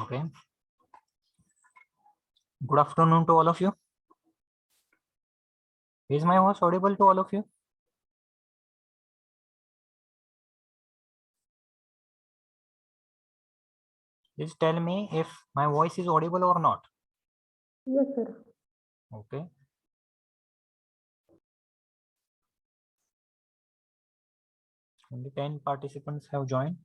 Okay. Good afternoon to all of you. Is my voice audible to all of you? Please tell me if my voice is audible or not. Yes, sir. Okay. Only 10 participants have joined.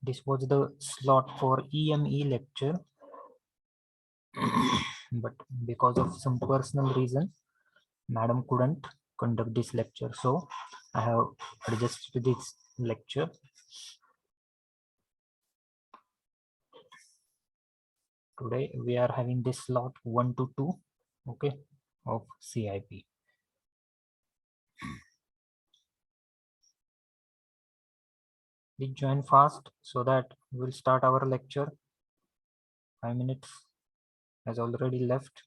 This was the slot for EME lecture, but because of some personal reason, madam couldn't conduct this lecture, so I have adjusted this lecture. Today we are having this slot 1 to 2, okay, of CIP. Please join fast so that we'll start our lecture. 5 minutes has already left.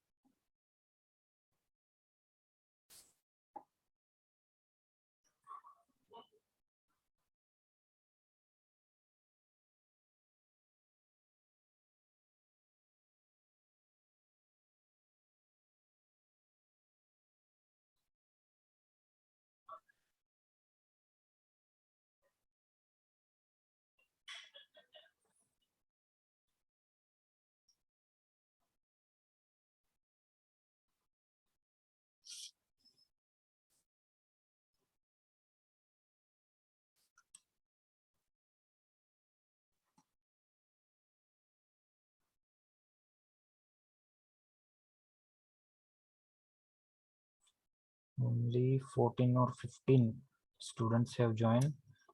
Only 14 or 15 students have joined,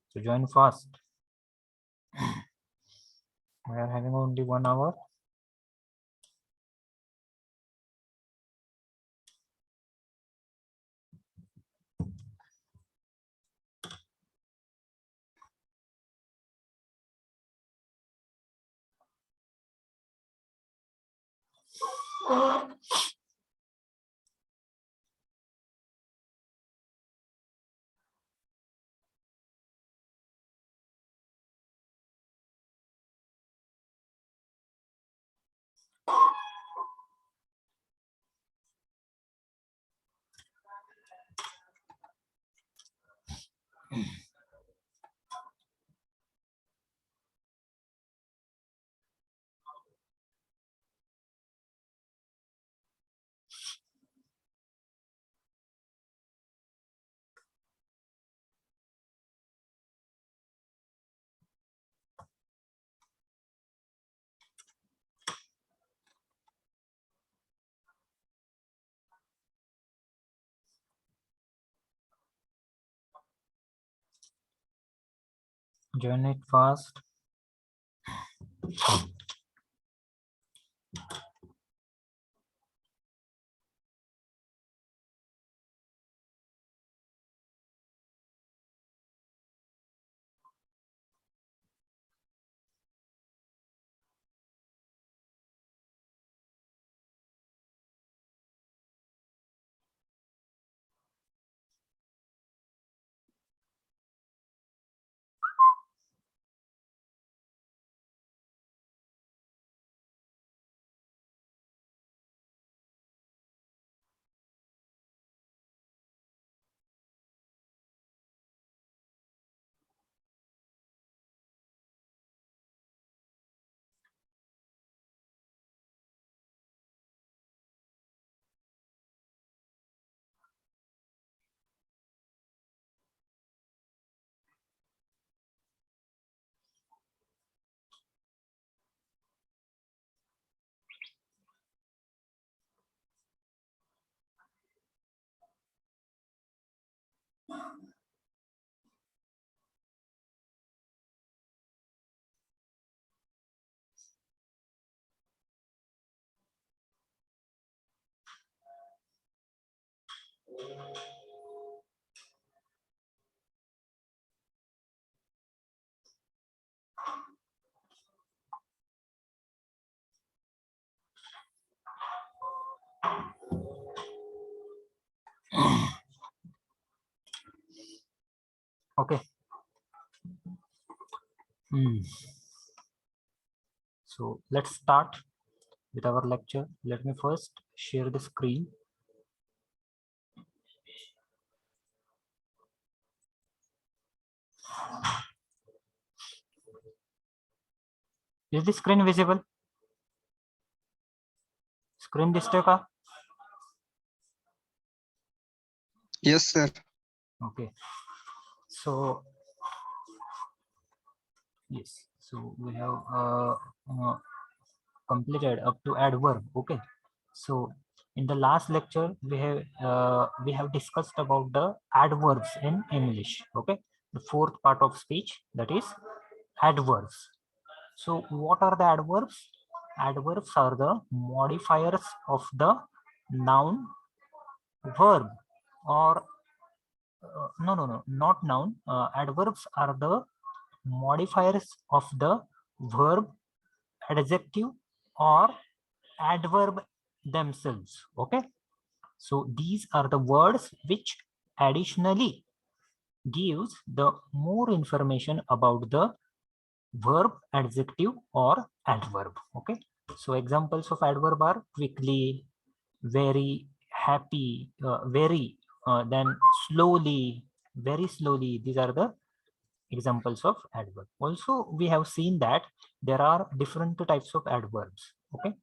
so join fast. We are having only 1 hour. Join it fast. Okay. Hmm. So let's start with our lecture. Let me first share the screen. Is the screen visible? Screen display का? Yes, sir. Okay. So yes. So we have uh, completed up to adverb. Okay. So in the last lecture we have discussed about the adverbs in English. Okay. The fourth part of speech, that is adverbs. So what are the adverbs? Adverbs are the modifiers of the noun, verb, or no, not noun. Adverbs are the modifiers of the verb, adjective, or adverb themselves. Okay. So these are the words which additionally gives the more information about the verb, adjective, or adverb. Okay. So examples of adverb are quickly, very, happy, very, then slowly, very slowly. These are the examples of adverb. Also, we have seen that there are different types of adverbs. Okay.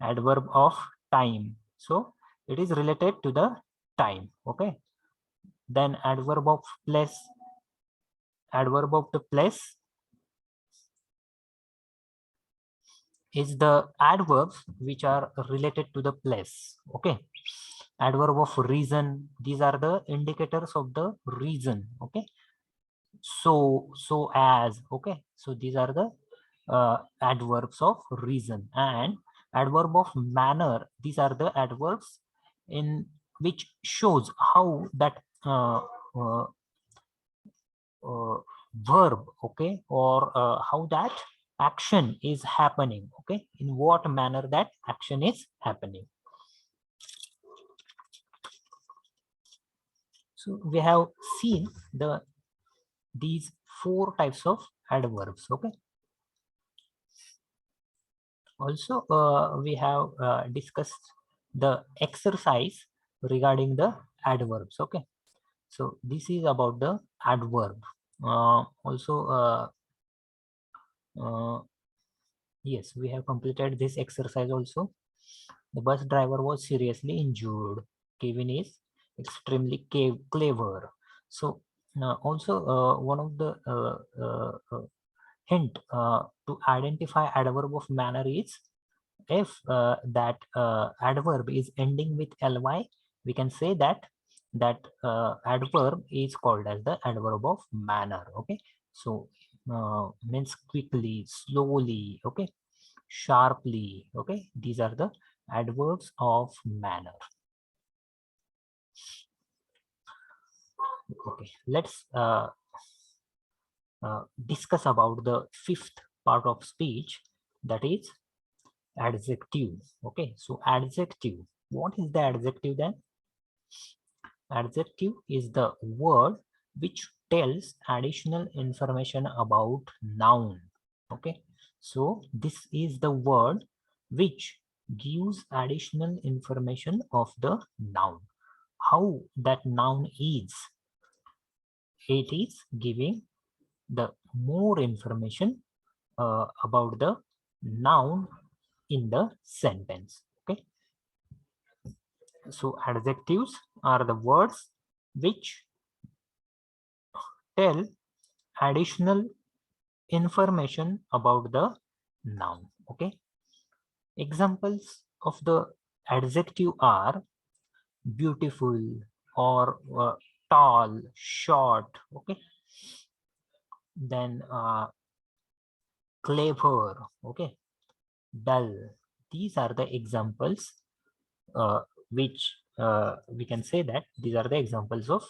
Adverb of time. So it is related to the time. Okay. Then adverb of place. Adverb of the place is the adverbs which are related to the place. Okay. Adverb of reason. These are the indicators of the reason. Okay. So as. Okay. So these are the adverbs of reason. And adverb of manner. These are the adverbs in which shows how that uh, verb, okay, or how that action is happening. Okay. In what manner that action is happening. So we have seen these four types of adverbs. Okay. Also we have discussed the exercise regarding the adverbs. Okay. So this is about the adverb. Also yes, we have completed this exercise also. The bus driver was seriously injured. Kevin is extremely clever. So also one of the hint to identify adverb of manner is if that adverb is ending with ly, we can say that adverb is called as the adverb of manner. Okay. So means quickly, slowly, okay, sharply. Okay. These are the adverbs of manner. Okay. Let's discuss about the fifth part of speech, that is adjective. Okay. So adjective. What is the adjective then? Adjective is the word which tells additional information about noun. Okay. So this is the word which gives additional information of the noun. How that noun is. It is giving the more information about the noun in the sentence. Okay. So adjectives are the words which tell additional information about the noun. Okay. Examples of the adjective are beautiful, or tall, short. Okay. Then clever. Okay. Dull. These are the examples which we can say that these are the examples of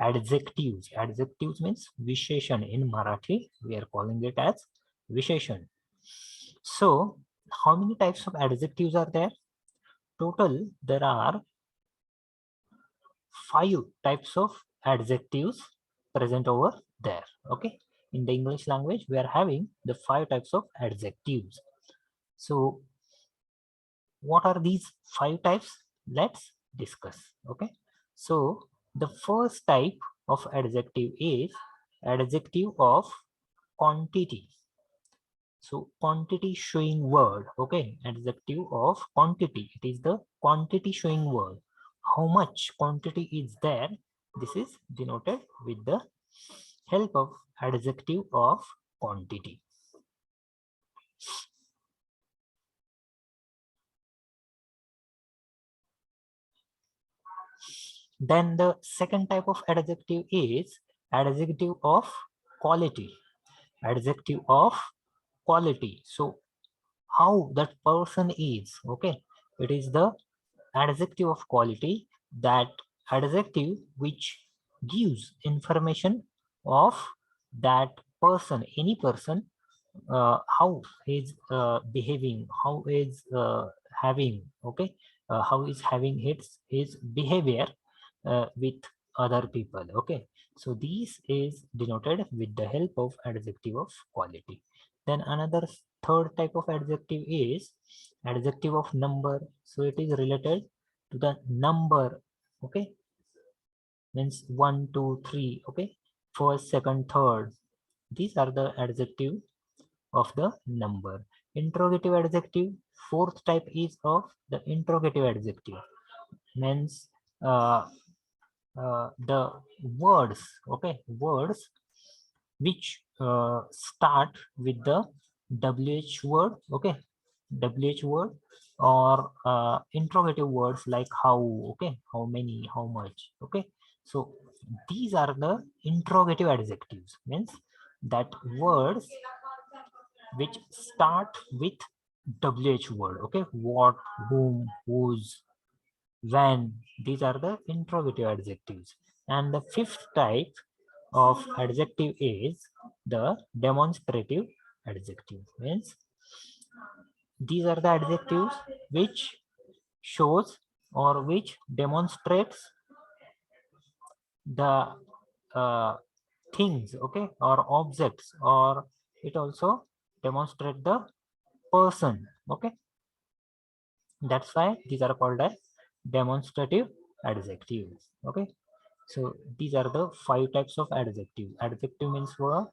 adjectives. Adjectives means visheshan. In Marathi we are calling it as visheshan. So how many types of adjectives are there? Total there are 5 types of adjectives present over there. Okay, in the English language we are having the 5 types of adjectives. So what are these 5 types? Let's discuss. Okay, so the first type of adjective is adjective of quantity. So quantity showing word. Okay, adjective of quantity, it is the quantity showing word. How much quantity is there, this is denoted with the help of adjective of quantity. Then the second type of adjective is adjective of quality. Adjective of quality. So how that person is. Okay, it is the adjective of quality, that adjective which gives information of that person, any person, how is behaving, how is having, okay, how is having his behavior with other people. Okay, so this is denoted with the help of adjective of quality. Then another third type of adjective is adjective of number. So it is related to the number. Okay, means 1 2 3. Okay, first, second, third, these are the adjective of the number. Interrogative adjective, fourth type is of the interrogative adjective, means the words, okay, words which start with the WH word. Okay, WH word, or interrogative words like how, okay, how many, how much. Okay, so these are the interrogative adjectives, means that words which start with WH word. Okay, what, whom, whose, when, these are the interrogative adjectives. And the fifth type of adjective is the demonstrative adjective, means these are the adjectives which shows or which demonstrates the uh, things, okay, or objects, or it also demonstrate the person. Okay, that's why these are called as demonstrative adjectives. Okay, so these are the 5 types of adjective. Adjective means what?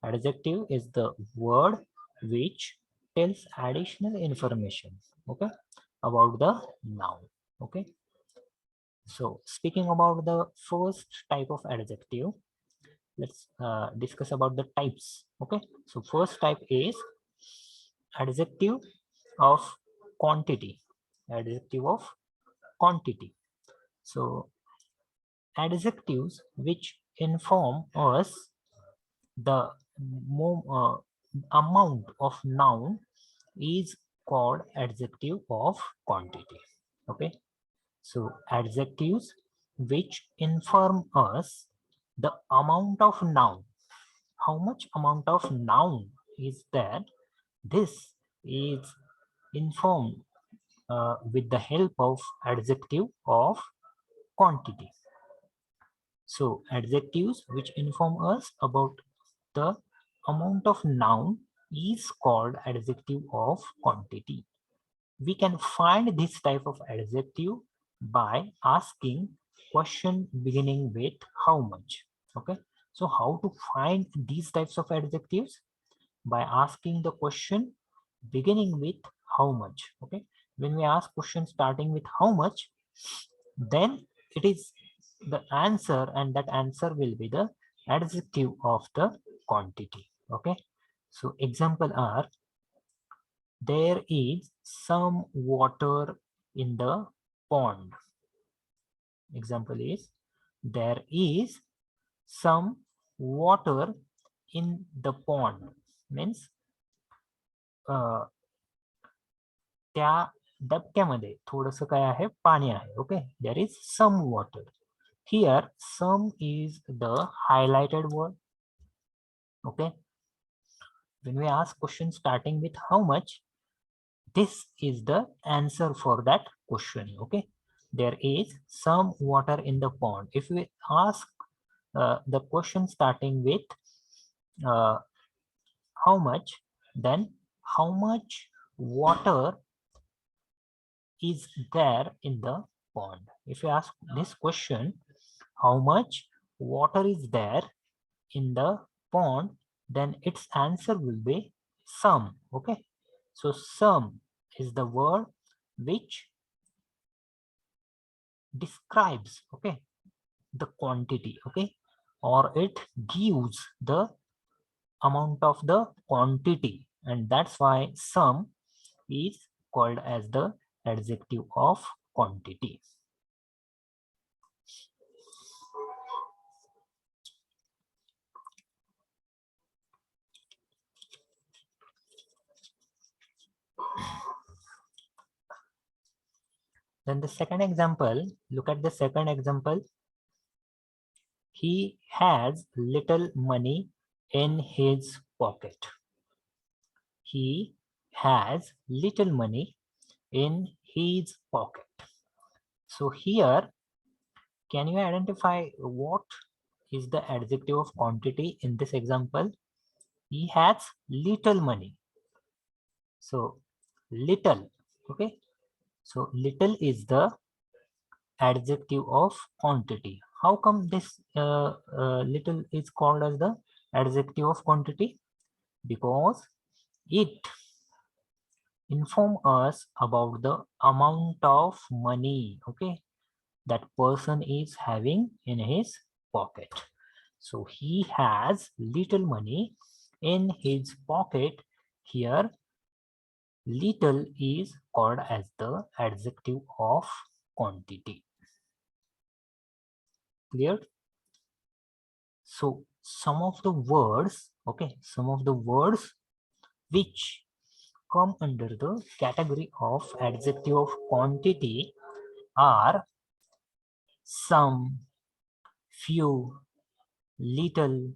Adjective is the word which tells additional information, okay, about the noun. Okay, so speaking about the first type of adjective, let's discuss about the types. Okay, so first type is adjective of quantity. Adjective of quantity. So adjectives which inform us the amount of noun is called adjective of quantity. Okay, so adjectives which inform us the amount of noun, how much amount of noun is there, this is informed with the help of adjective of quantity. So adjectives which inform us about the amount of noun is called adjective of quantity. We can find this type of adjective by asking question beginning with how much. Okay, so how to find these types of adjectives? By asking the question beginning with how much. Okay, when we ask question starting with how much, then it is the answer, and that answer will be the adjective of the quantity. Okay, so example are, there is some water in the pond. Example is, there is some water in the pond, means त्या डबक्यामध्ये थोडंसं काय आहे, पाणी आहे. Okay, there is some water. Here some is the highlighted word. Okay, when we ask question starting with how much, this is the answer for that question. Okay, there is some water in the pond. If we ask the question starting with uh, how much, then how much water is there in the pond. If you ask this question, how much water is there in the pond, then its answer will be some. Okay, so some is the word which describes, okay, the quantity, okay, or it gives the amount of the quantity, and that's why some is called as the adjective of quantity. Then the second example, look at the second example. He has little money in his pocket. He has little money in his pocket. So here, can you identify what is the adjective of quantity in this example? He has little money. So little, okay. So little is the adjective of quantity. How come this little is called as the adjective of quantity? Because it inform us about the amount of money, okay, that person is having in his pocket. So he has little money in his pocket. Here little is called as the adjective of quantity. Clear? So some of the words, okay, some of the words which come under the category of adjective of quantity are some, few, little,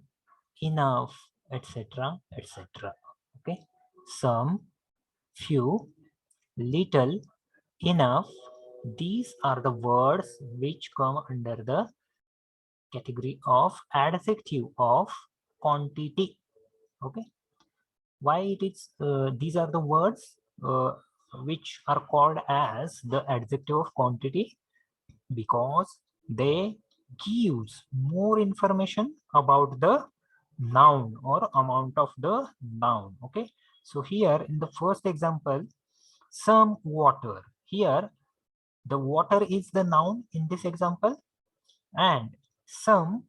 enough, etc., etc. Okay, some, few, little, enough. These are the words which come under the category of adjective of quantity. Okay, why it is these are the words which are called as the adjective of quantity? Because they gives more information about the noun or amount of the noun. Okay, so here in the first example, some water, here the water is the noun in this example, and some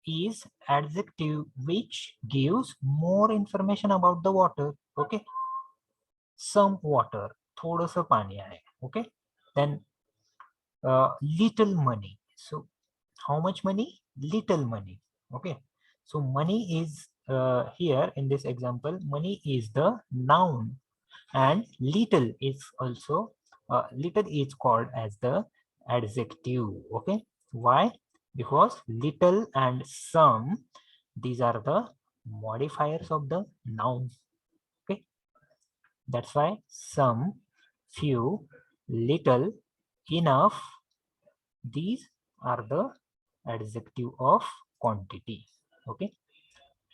is adjective which gives more information about the water. Okay, some water, थोड़ा सा पानी है. Okay, then little money. So how much money? Little money. Okay, so money is here in this example, money is the noun, and little is also little is called as the adjective. Okay, why? Because little and some, these are the modifiers of the noun. Okay, that's why some, few, little, enough, these are the adjective of quantity. Okay,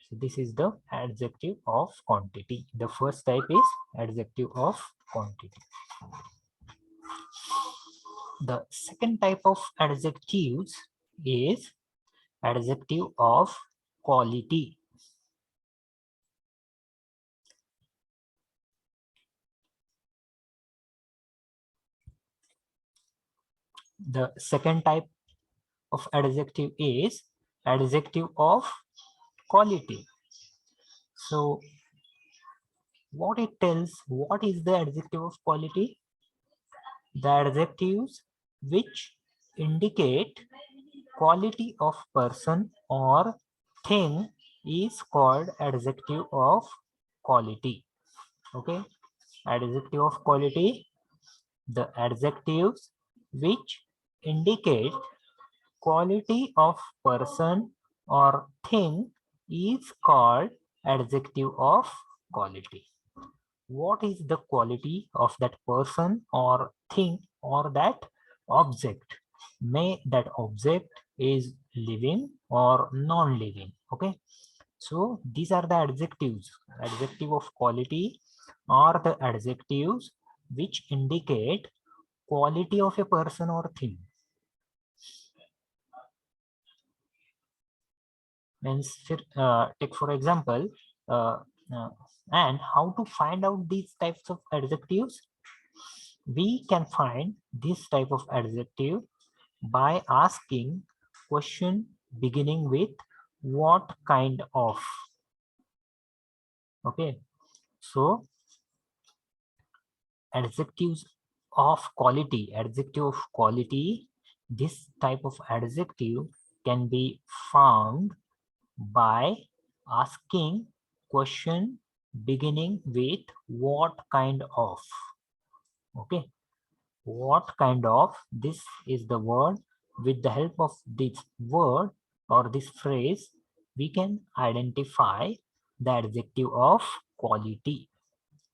so this is the adjective of quantity. The first type is adjective of quantity. The second type of adjectives is adjective of quality. The second type of adjective is adjective of quality. So what it tells, what is the adjective of quality? The adjectives which indicate quality of person or thing is called adjective of quality. Okay, adjective of quality, the adjectives which indicate quality of person or thing is called adjective of quality. What is the quality of that person or thing or that object? May that object is living or non-living. Okay, so these are the adjectives. Adjective of quality are the adjectives which indicate quality of a person or thing. Means take for example, uh, uh, and how to find out these types of adjectives? We can find this type of adjective by asking question beginning with what kind of. Okay, so adjectives of quality, this type of adjective can be found by asking question beginning with what kind of. Okay, what kind of, this is the word. With the help of this word or this phrase, we can identify the adjective of quality.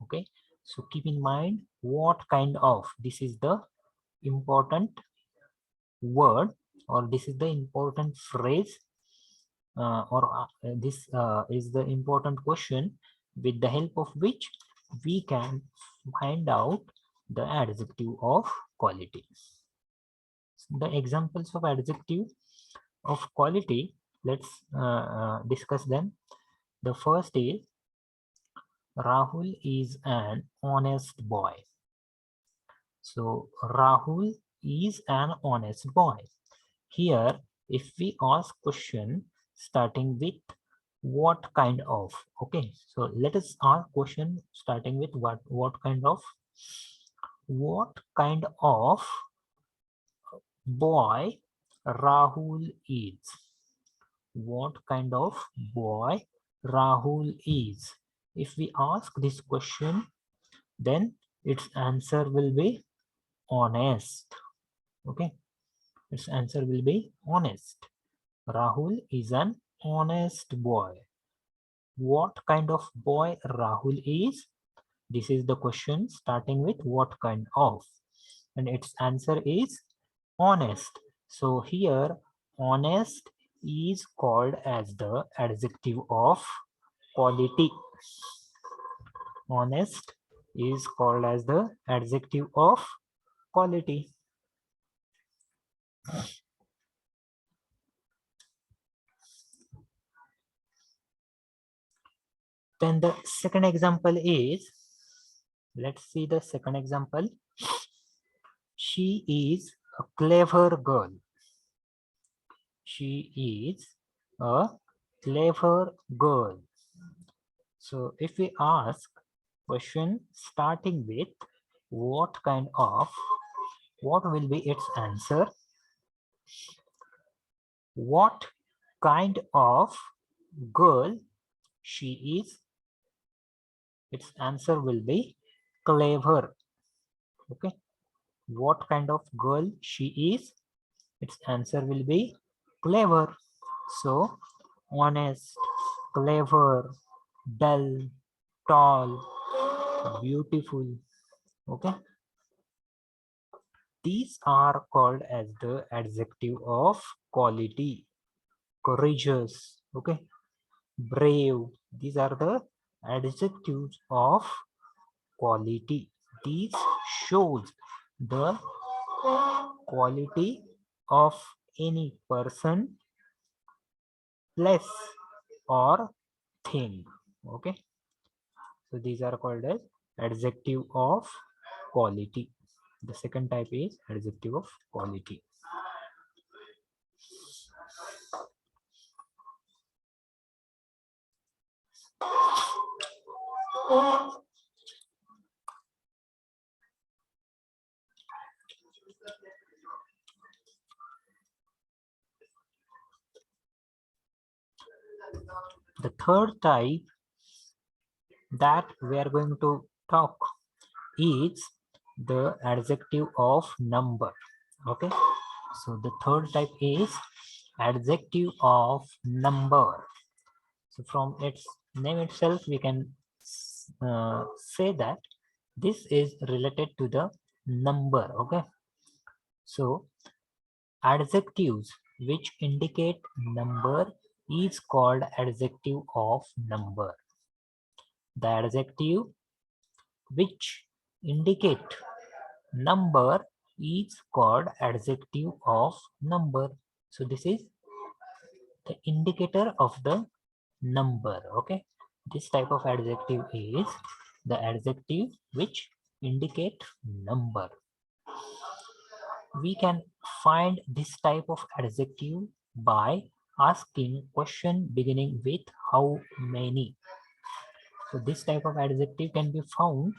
Okay, so keep in mind what kind of, this is the important word, or this is the important phrase, this is the important question with the help of which we can find out the adjective of quality. The examples of adjective of quality, let's discuss them. The first is Rahul is an honest boy. So Rahul is an honest boy. Here, if we ask question starting with what kind of, okay, so let us ask question starting with what kind of, what kind of boy Rahul is. What kind of boy Rahul is. If we ask this question, then its answer will be honest. Okay, its answer will be honest. Rahul is an honest boy. What kind of boy Rahul is? This is the question starting with what kind of, and its answer is honest. So here honest is called as the adjective of quality. Honest is called as the adjective of quality. Then the second example is, let's see the second example. She is a clever girl. She is a clever girl. So if we ask question starting with what kind of, what will be its answer? What kind of girl she is? Its answer will be clever. Okay, what kind of girl she is? Its answer will be clever. So honest, clever, dull, tall, beautiful. Okay, these are called as the adjective of quality. Courageous, okay, brave, these are the adjectives of quality. These shows the quality of any person, place, or thing. Okay, so these are called as adjective of quality. The second type is adjective of quality. The third type that we are going to talk is the adjective of number. Okay, so the third type is adjective of number. So from its name itself we can say that this is related to the number. Okay, so adjectives which indicate number is called adjective of number. The adjective which indicate number is called adjective of number. So this is the indicator of the number. Okay, this type of adjective is the adjective which indicate number. We can find this type of adjective by asking question beginning with how many. So this type of adjective can be found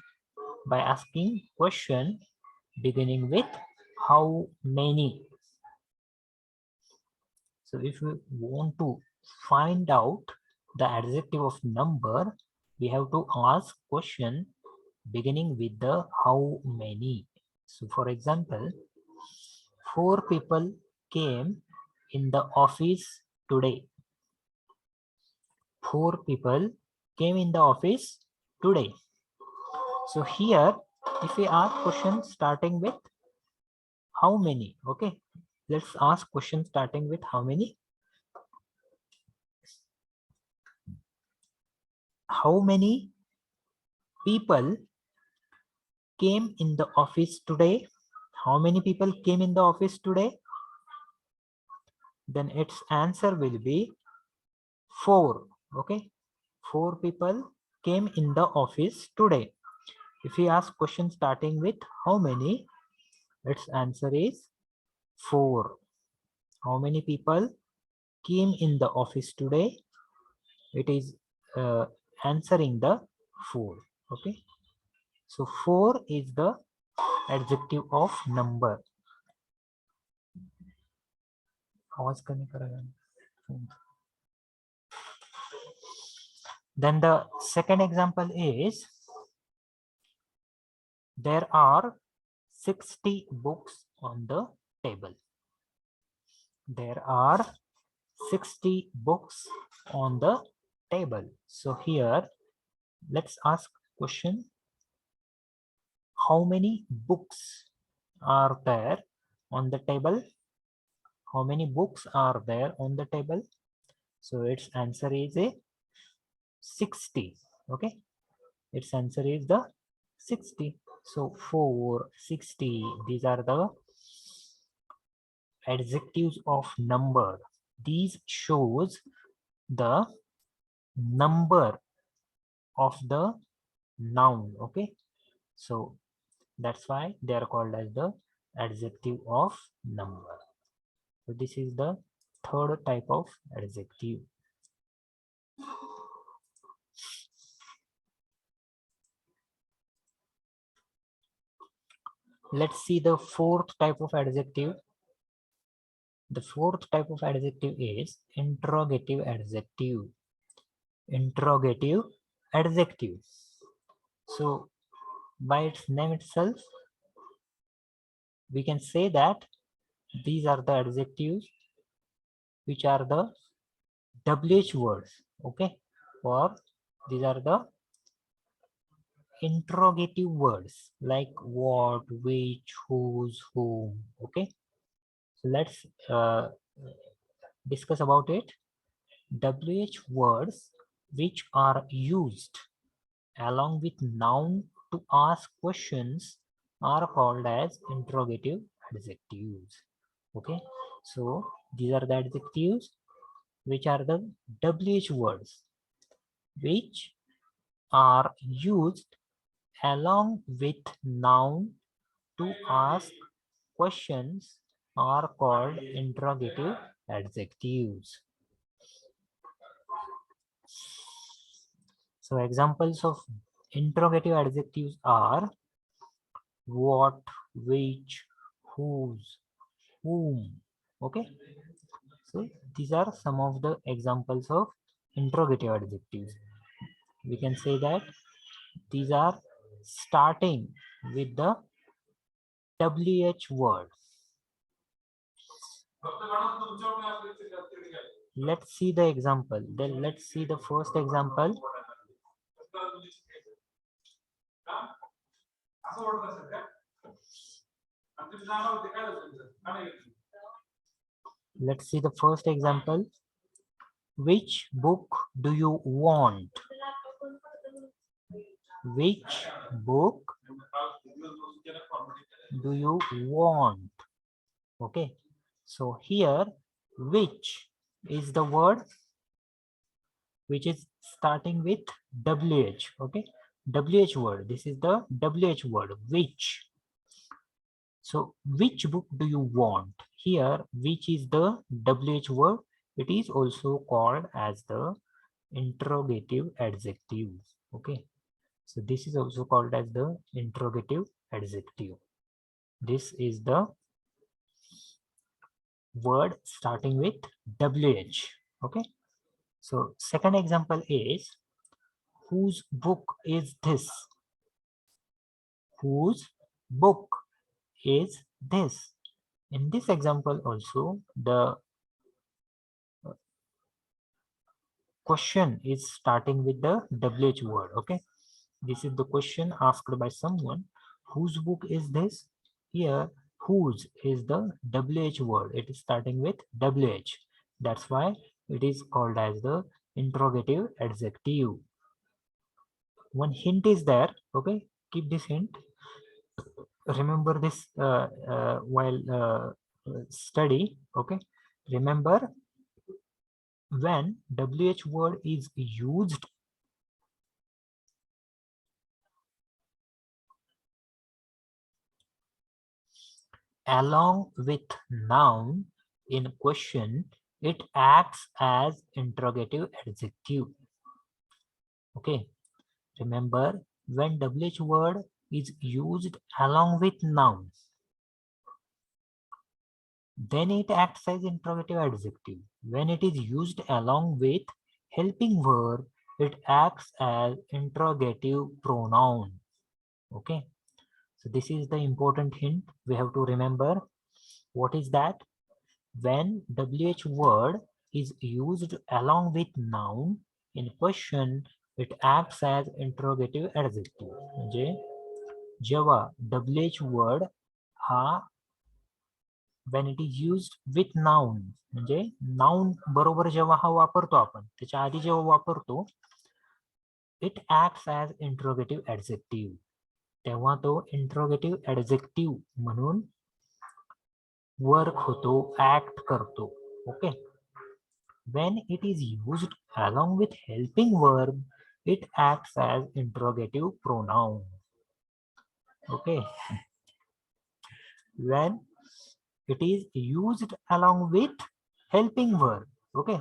by asking question beginning with how many. So if we want to find out the adjective of number, we have to ask question beginning with the how many. So for example, 4 people came in the office today. 4 people came in the office today. So here, if we ask question starting with how many, okay, let's ask question starting with how many. How many people came in the office today? How many people came in the office today? Then its answer will be 4. Okay, 4 people came in the office today. If we ask question starting with how many, its answer is 4. How many people came in the office today? It is answering the 4. Okay, so 4 is the adjective of number. आवाज कमी करेगा. Then the second example is there are 60 books on the table. There are 60 books on the table. So here let's ask question, how many books are there on the table? How many books are there on the table? So its answer is a 60. Okay, its answer is the 60. So 4, 60, these are the adjectives of number. These shows the number of the noun. Okay, so that's why they are called as the adjective of number. So this is the third type of adjective. Let's see the fourth type of adjective. The fourth type of adjective is interrogative adjective. Interrogative adjective. So by its name itself, we can say that these are the adjectives which are the WH words. Okay, or these are the interrogative words like what, which, whose, whom. Okay, so let's discuss about it. WH words which are used along with noun to ask questions are called as interrogative adjectives. Okay, so these are the adjectives which are the WH words which are used along with noun to ask questions are called interrogative adjectives. So examples of interrogative adjectives are what, which, whose, whom. Okay, so these are some of the examples of interrogative adjectives. We can say that these are starting with the WH word. Let's see the example. Then let's see the first example. Let's see the first example. Which book do you want? Which book do you want? Okay, so here which is the word which is starting with WH. Okay, WH word. This is the WH word, which. So which book do you want? Here which is the WH word. It is also called as the interrogative adjective. Okay, so this is also called as the interrogative adjective. This is the word starting with WH. Okay, so second example is, whose book is this? Whose book is this? In this example also, the question is starting with the WH word. Okay, this is the question asked by someone. Whose book is this? Here, whose is the WH word. It is starting with WH. That's why it is called as the interrogative adjective. One hint is there. Okay, keep this hint. Remember this while study. Okay, remember, when WH word is used along with noun in question, it acts as interrogative adjective. Okay, remember, when WH word is used along with noun, then it acts as interrogative adjective. When it is used along with helping verb, it acts as interrogative pronoun. Okay, so this is the important hint we have to remember. What is that? When WH word is used along with noun in question, it acts as interrogative adjective. म्हणजे जेव्हा WH word हा when it is used with noun, म्हणजे noun बरोबर जेव्हा हा वापरतो आपण, त्याच्या आधी जेव्हा वापरतो, it acts as interrogative adjective. तेव्हा तो interrogative adjective म्हणून वर्क होतो, ऍक्ट करतो. Okay, when it is used along with helping verb, it acts as interrogative pronoun. Okay, when it is used along with helping verb. Okay,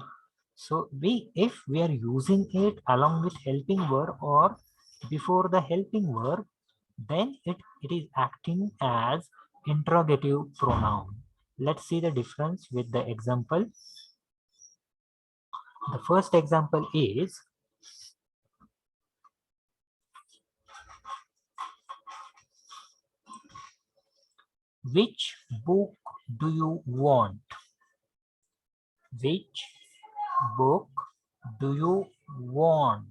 so if we are using it along with helping verb or before the helping verb, then it is acting as interrogative pronoun. Let's see the difference with the example. The first example is, which book do you want? Which book do you want?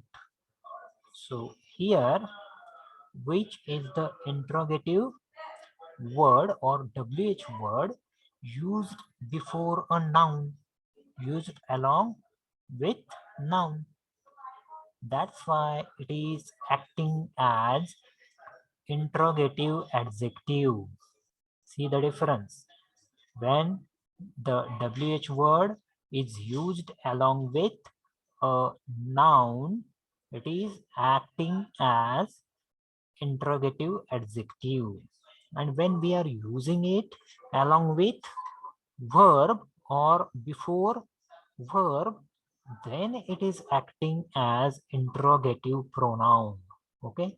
So here, which is the interrogative word or WH word used before a noun, used along with noun. That's why it is acting as interrogative adjective. See the difference. When the WH word is used along with a noun, it is acting as interrogative adjective. And when we are using it along with verb or before verb, then it is acting as interrogative pronoun. Okay,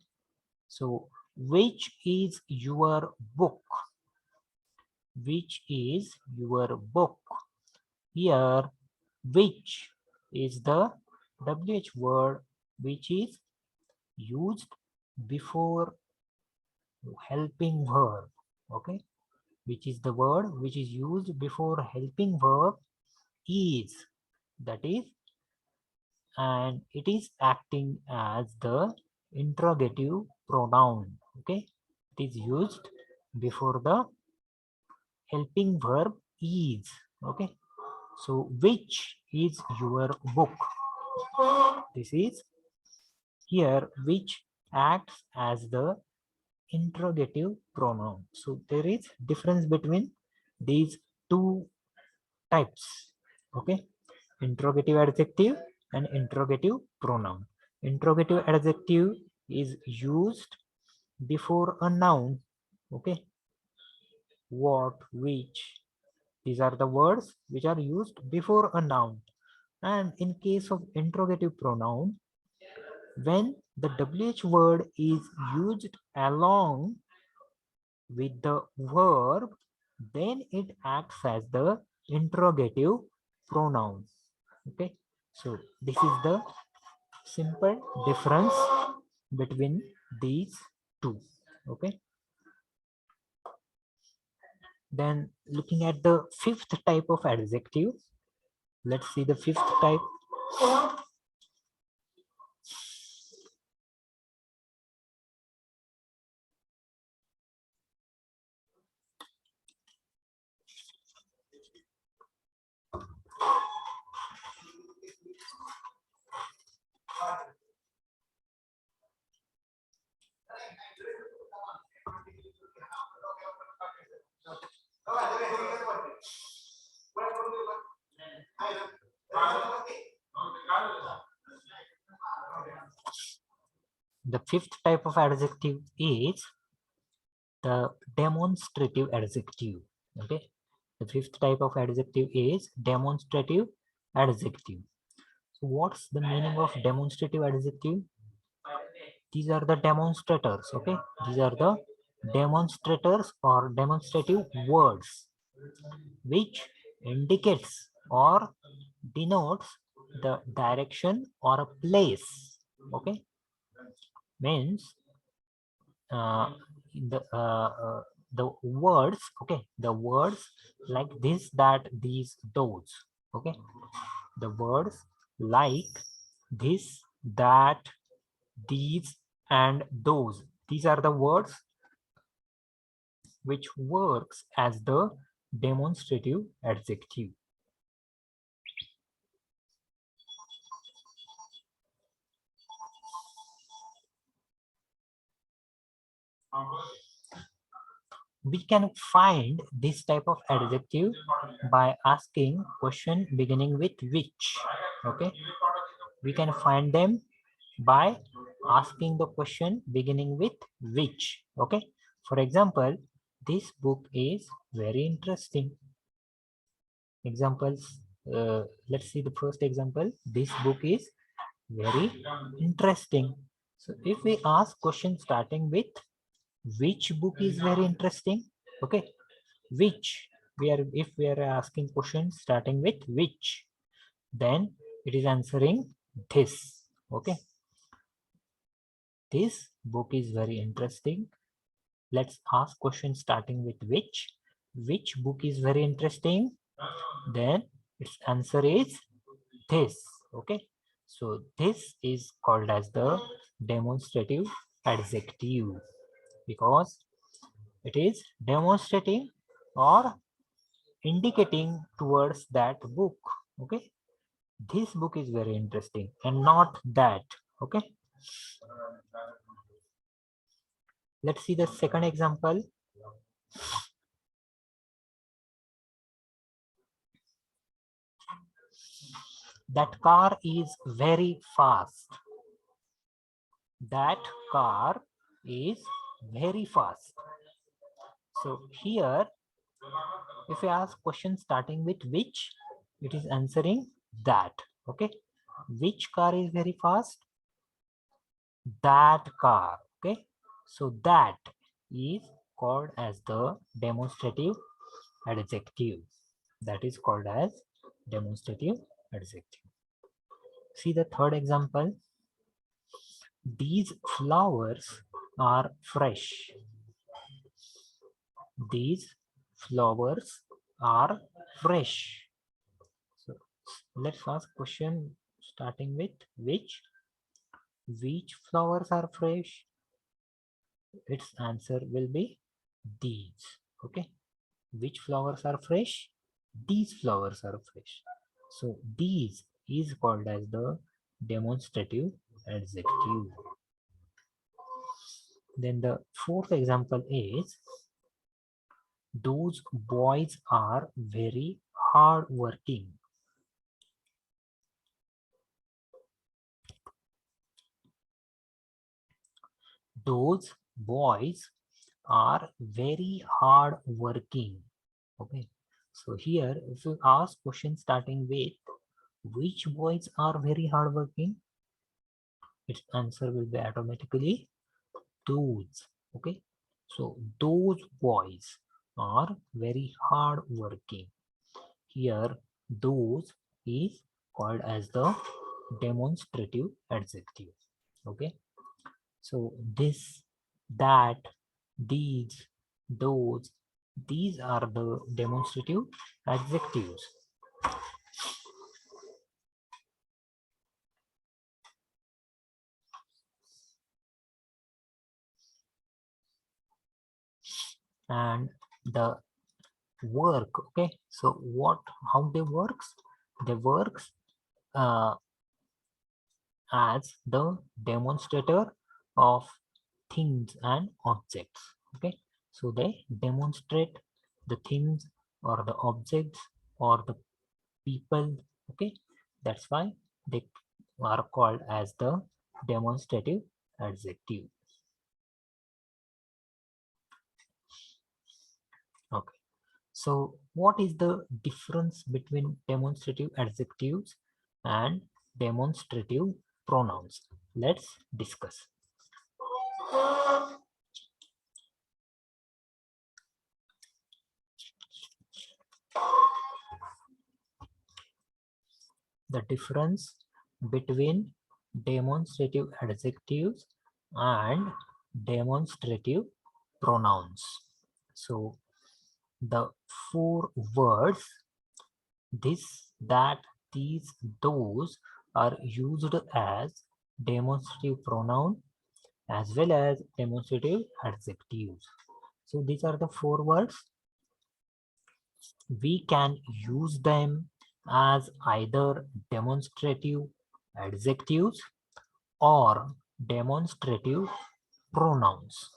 so which is your book? Which is your book? Here, which is the WH word which is used before helping verb. Okay, which is the word which is used before helping verb is, that is, and it is acting as the interrogative pronoun. Okay, it is used before the helping verb is. Okay, So which is your book? This is here which acts as the interrogative pronoun. So there is difference between these two types. Okay, interrogative adjective and interrogative pronoun. Interrogative adjective is used before a noun. Okay, what, which, these are the words which are used before a noun. And in case of interrogative pronoun, when the WH word is used along with the verb, then it acts as the interrogative pronoun. Okay, so this is the simple difference between these two. Okay, then looking at the fifth type of adjective, let's see the fifth type. The fifth type of adjective is the demonstrative adjective. Okay, the fifth type of adjective is demonstrative adjective. So what's the meaning of demonstrative adjective? These are the demonstrators. Okay, these are the demonstrators or demonstrative words which indicates or denotes the direction or a place. Okay, means uh, the uh, uh, the words, okay, the words like this, that, these, those. Okay, the words like this, that, these, and those, these are the words which works as the demonstrative adjective. We can find this type of adjective by asking question beginning with which. Okay, we can find them by asking the question beginning with which. Okay, for example, this book is very interesting. Examples, let's see the first example. This book is very interesting. So if we ask question starting with which book is very interesting, okay, which, we are, if we are asking questions starting with which, then it is answering this. Okay, this book is very interesting. Let's ask question starting with which book is very interesting, then its answer is this. Okay, so this is called as the demonstrative adjective because it is demonstrating or indicating towards that book. Okay, this book is very interesting and not that. Okay, let's see the second example. That car is very fast. That car is very fast. So here, if you ask question starting with which, it is answering that. Okay, which car is very fast? That car. Okay, so that is called as the demonstrative adjective. That is called as demonstrative adjective. See the third example. These flowers are fresh. These flowers are fresh. So let's ask question starting with which. Which flowers are fresh? Its answer will be these. Okay. Which flowers are fresh? These flowers are fresh. So these is called as the demonstrative adjective. Then the fourth example is those boys are very hard working. Those boys are very hard working. Okay, so here if you ask question starting with which boys are very hard working, its answer will be automatically those. Okay, so those boys are very hard working. Here those is called as the demonstrative adjective. Okay, so this, that, these, those, these are the demonstrative adjectives. And the work, okay, so what, how they works, they works uh, as the demonstrator of things and objects. Okay, so they demonstrate the things or the objects or the people. Okay, that's why they are called as the demonstrative adjective. Okay, so what is the difference between demonstrative adjectives and demonstrative pronouns? Let's discuss. The difference between demonstrative adjectives and demonstrative pronouns. So the four words this, that, these, those are used as demonstrative pronoun as well as demonstrative adjectives. So these are the four words. We can use them as either demonstrative adjectives or demonstrative pronouns.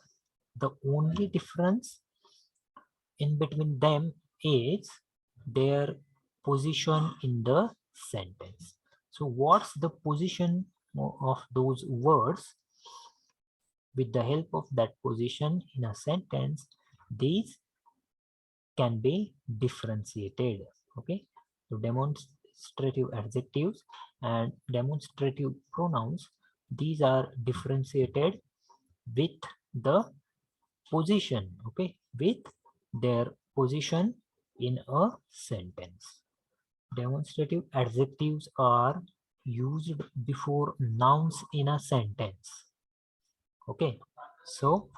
The only difference in between them is their position in the sentence. So what's the position of those words? With the help of that position in a sentence, these can be differentiated. Okay, so demonstrative adjectives and demonstrative pronouns, these are differentiated with the position. Okay, with their position in a sentence. Demonstrative adjectives are used before nouns in a sentence. Okay, so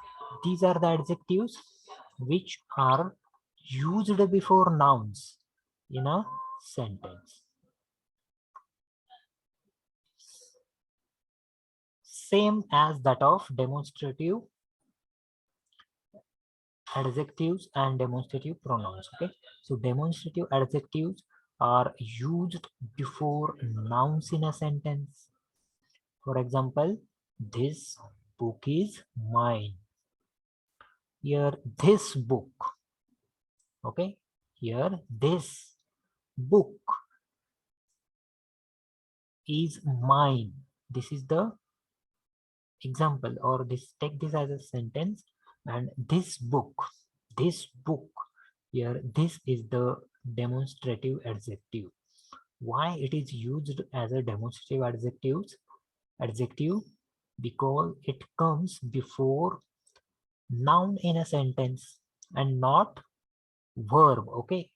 these are the adjectives which are used before nouns in a sentence. Same as that of demonstrative adjectives and demonstrative pronouns. Okay, so demonstrative adjectives are used before nouns in a sentence. For example, this book is mine. Here, this book. Okay, here, this book is mine. This is the example, or this, take this as a sentence. And this book, here this is the demonstrative adjective. Why it is used as a demonstrative adjective? Because it comes before noun in a sentence and not verb. Okay,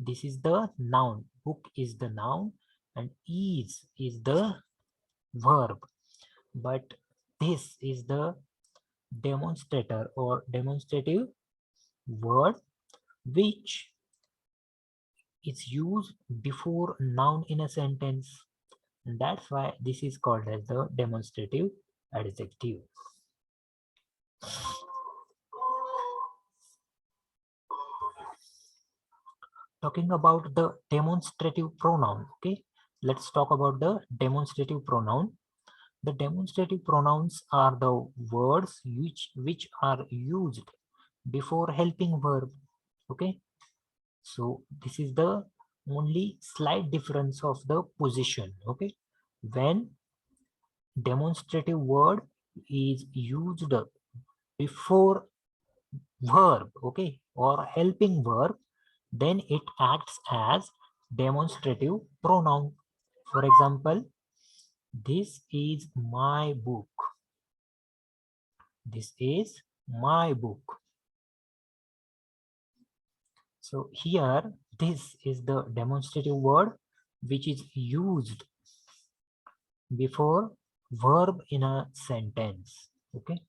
this is the noun, book is the noun and is the verb, but this is the demonstrator or demonstrative word which is used before noun in a sentence, and that's why this is called as the demonstrative adjective. talking about the demonstrative pronoun. Okay, let's talk about the demonstrative pronoun. The demonstrative pronouns are the words which are used before helping verb. Okay, so this is the only slight difference of the position. Okay, when demonstrative word is used before verb, okay, or helping verb, then it acts as demonstrative pronoun. For example, this is my book. This is my book. So here, this is the demonstrative word which is used before verb in a sentence. Okay,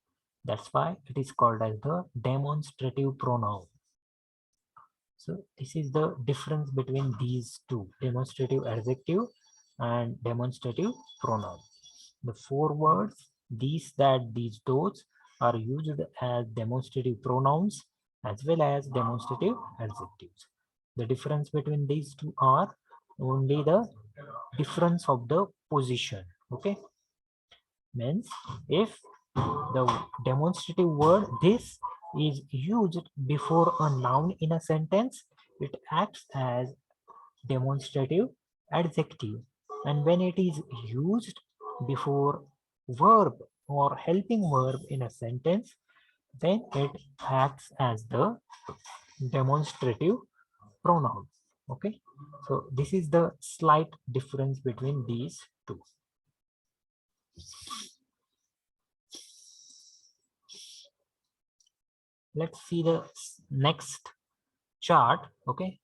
that's why it is called as the demonstrative pronoun. So this is the difference between these two, demonstrative adjective and demonstrative pronoun. The four words, these, that, these, those, are used as demonstrative pronouns as well as demonstrative adjectives. The difference between these two are only the difference of the position. Okay, means if the demonstrative word this is used before a noun in a sentence, it acts as demonstrative adjective, and when it is used before verb or helping verb in a sentence, then it acts as the demonstrative pronoun. Okay, so this is the slight difference between these two. Let's see the next chart. Okay,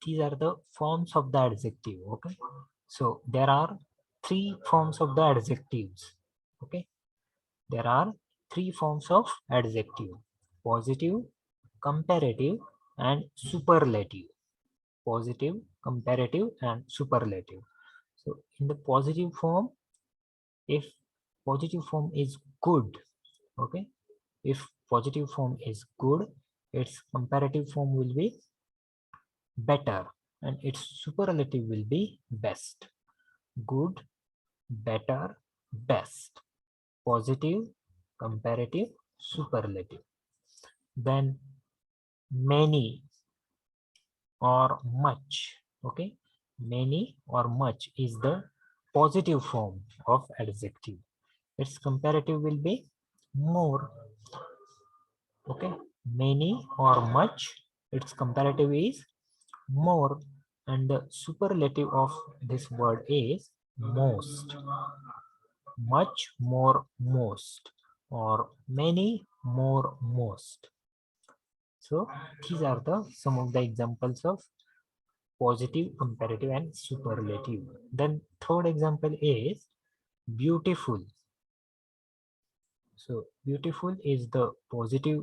these are the forms of the adjective. Okay, so there are three forms of the adjectives. Okay, there are three forms of adjective: positive, comparative, and superlative. Positive, comparative, and superlative. So in the positive form, if positive form is good, okay, if positive form is good, its comparative form will be better, and its superlative will be best. Good, better, best. Positive, comparative, superlative. Then many or much. Okay, many or much is the positive form of adjective. Its comparative will be more. Okay, many or much, its comparative is more, and the superlative of this word is most. Much, more, most, or many, more, most. So these are the some of the examples of positive, comparative, and superlative. Then third example is beautiful. So beautiful is the positive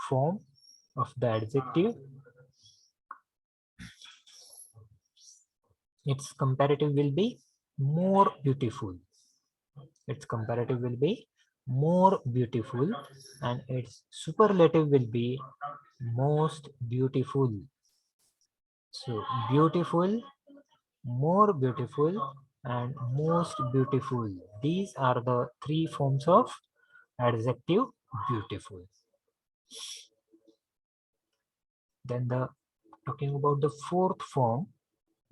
form of the adjective. Its comparative will be more beautiful. Its comparative will be more beautiful, and its superlative will be most beautiful. So beautiful, more beautiful, and most beautiful. These are the three forms of adjective beautiful. Then the talking about the fourth form,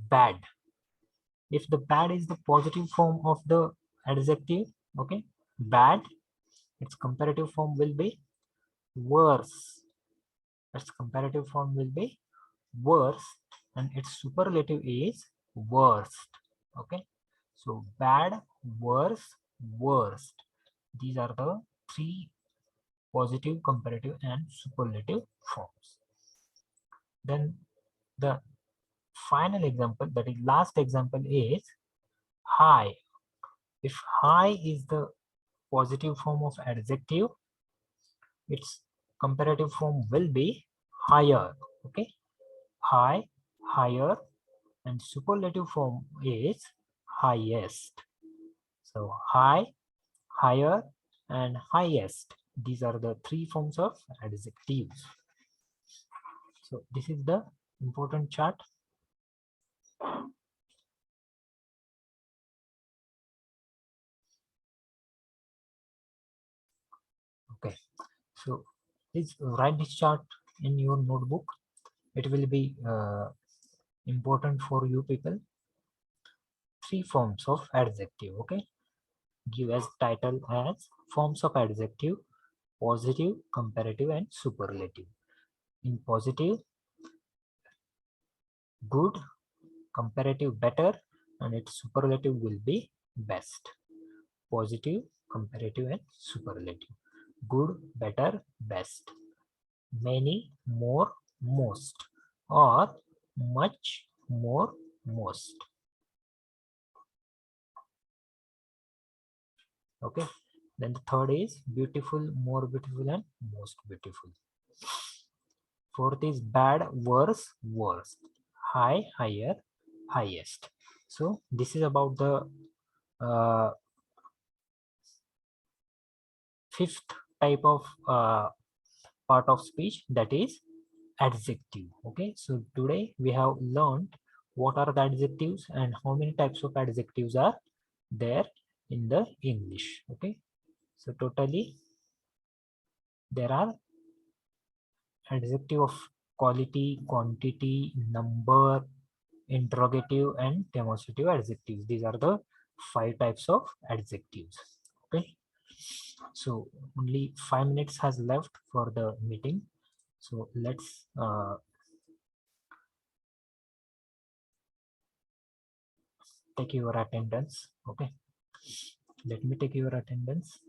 bad. If the bad is the positive form of the adjective, okay, bad, its comparative form will be worse. Its comparative form will be worse, and its superlative is worst. Okay, so bad, worse, worst. These are the three positive, comparative, and superlative forms. Then the final example, that is last example, is high. If high is the positive form of adjective, its comparative form will be higher. Okay, high, higher, and superlative form is highest. So high, higher, and highest. These are the three forms of adjectives. So this is the important chart. Okay, so please write this chart in your notebook. It will be important for you people. 3 forms of adjective. Okay, give as title as forms of adjective: positive, comparative, and superlative. In positive, good; comparative, better; and its superlative will be best. Positive, comparative, and superlative. Good, better, best. Many, more, most, or much, more, most. Okay, then the third is beautiful, more beautiful, and most beautiful. Fourth is bad, worse, worst, high, higher, highest. So this is about the uh, fifth type of part of speech, that is adjective. Okay, so today we have learned what are the adjectives and how many types of adjectives are there in the English. Okay, so totally there are adjective of quality, quantity, number, interrogative, and demonstrative adjectives. These are the 5 types of adjectives. Okay, so only 5 minutes has left for the meeting. So let's take your attendance. Okay, let me take your attendance.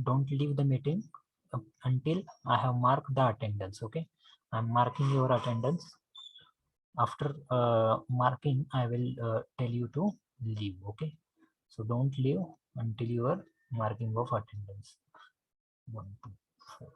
Don't leave the meeting until I have marked the attendance. Okay, I'm marking your attendance. After marking, I will tell you to leave. Okay, so don't leave until your marking of attendance. 1, 2, 4.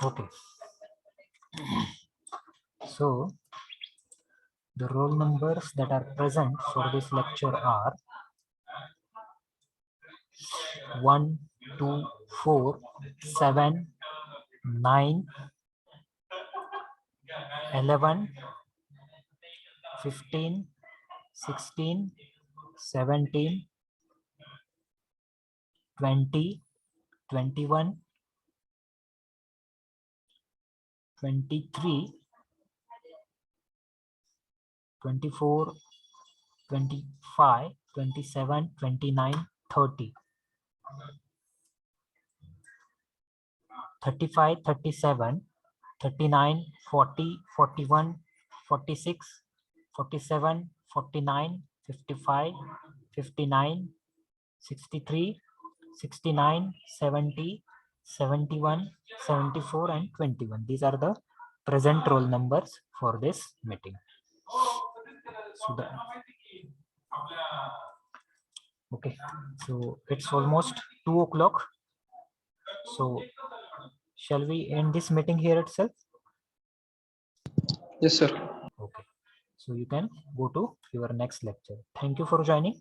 Okay, so the roll numbers that are present for this lecture are 1, 2, 4, 7, 9, 11, 15, 16, 17, 20, 21, 23, 24, 25, 27, 29, 30, 35, 37, 39, 40, 41, 46, 47, 49, 55, 59, 63, 69, 70, 71, 74, and 21. These are the present roll numbers for this meeting. So okay, so it's almost 2 o'clock. So shall we end this meeting here itself? Yes, sir. Okay, so you can go to your next lecture. Thank you for joining.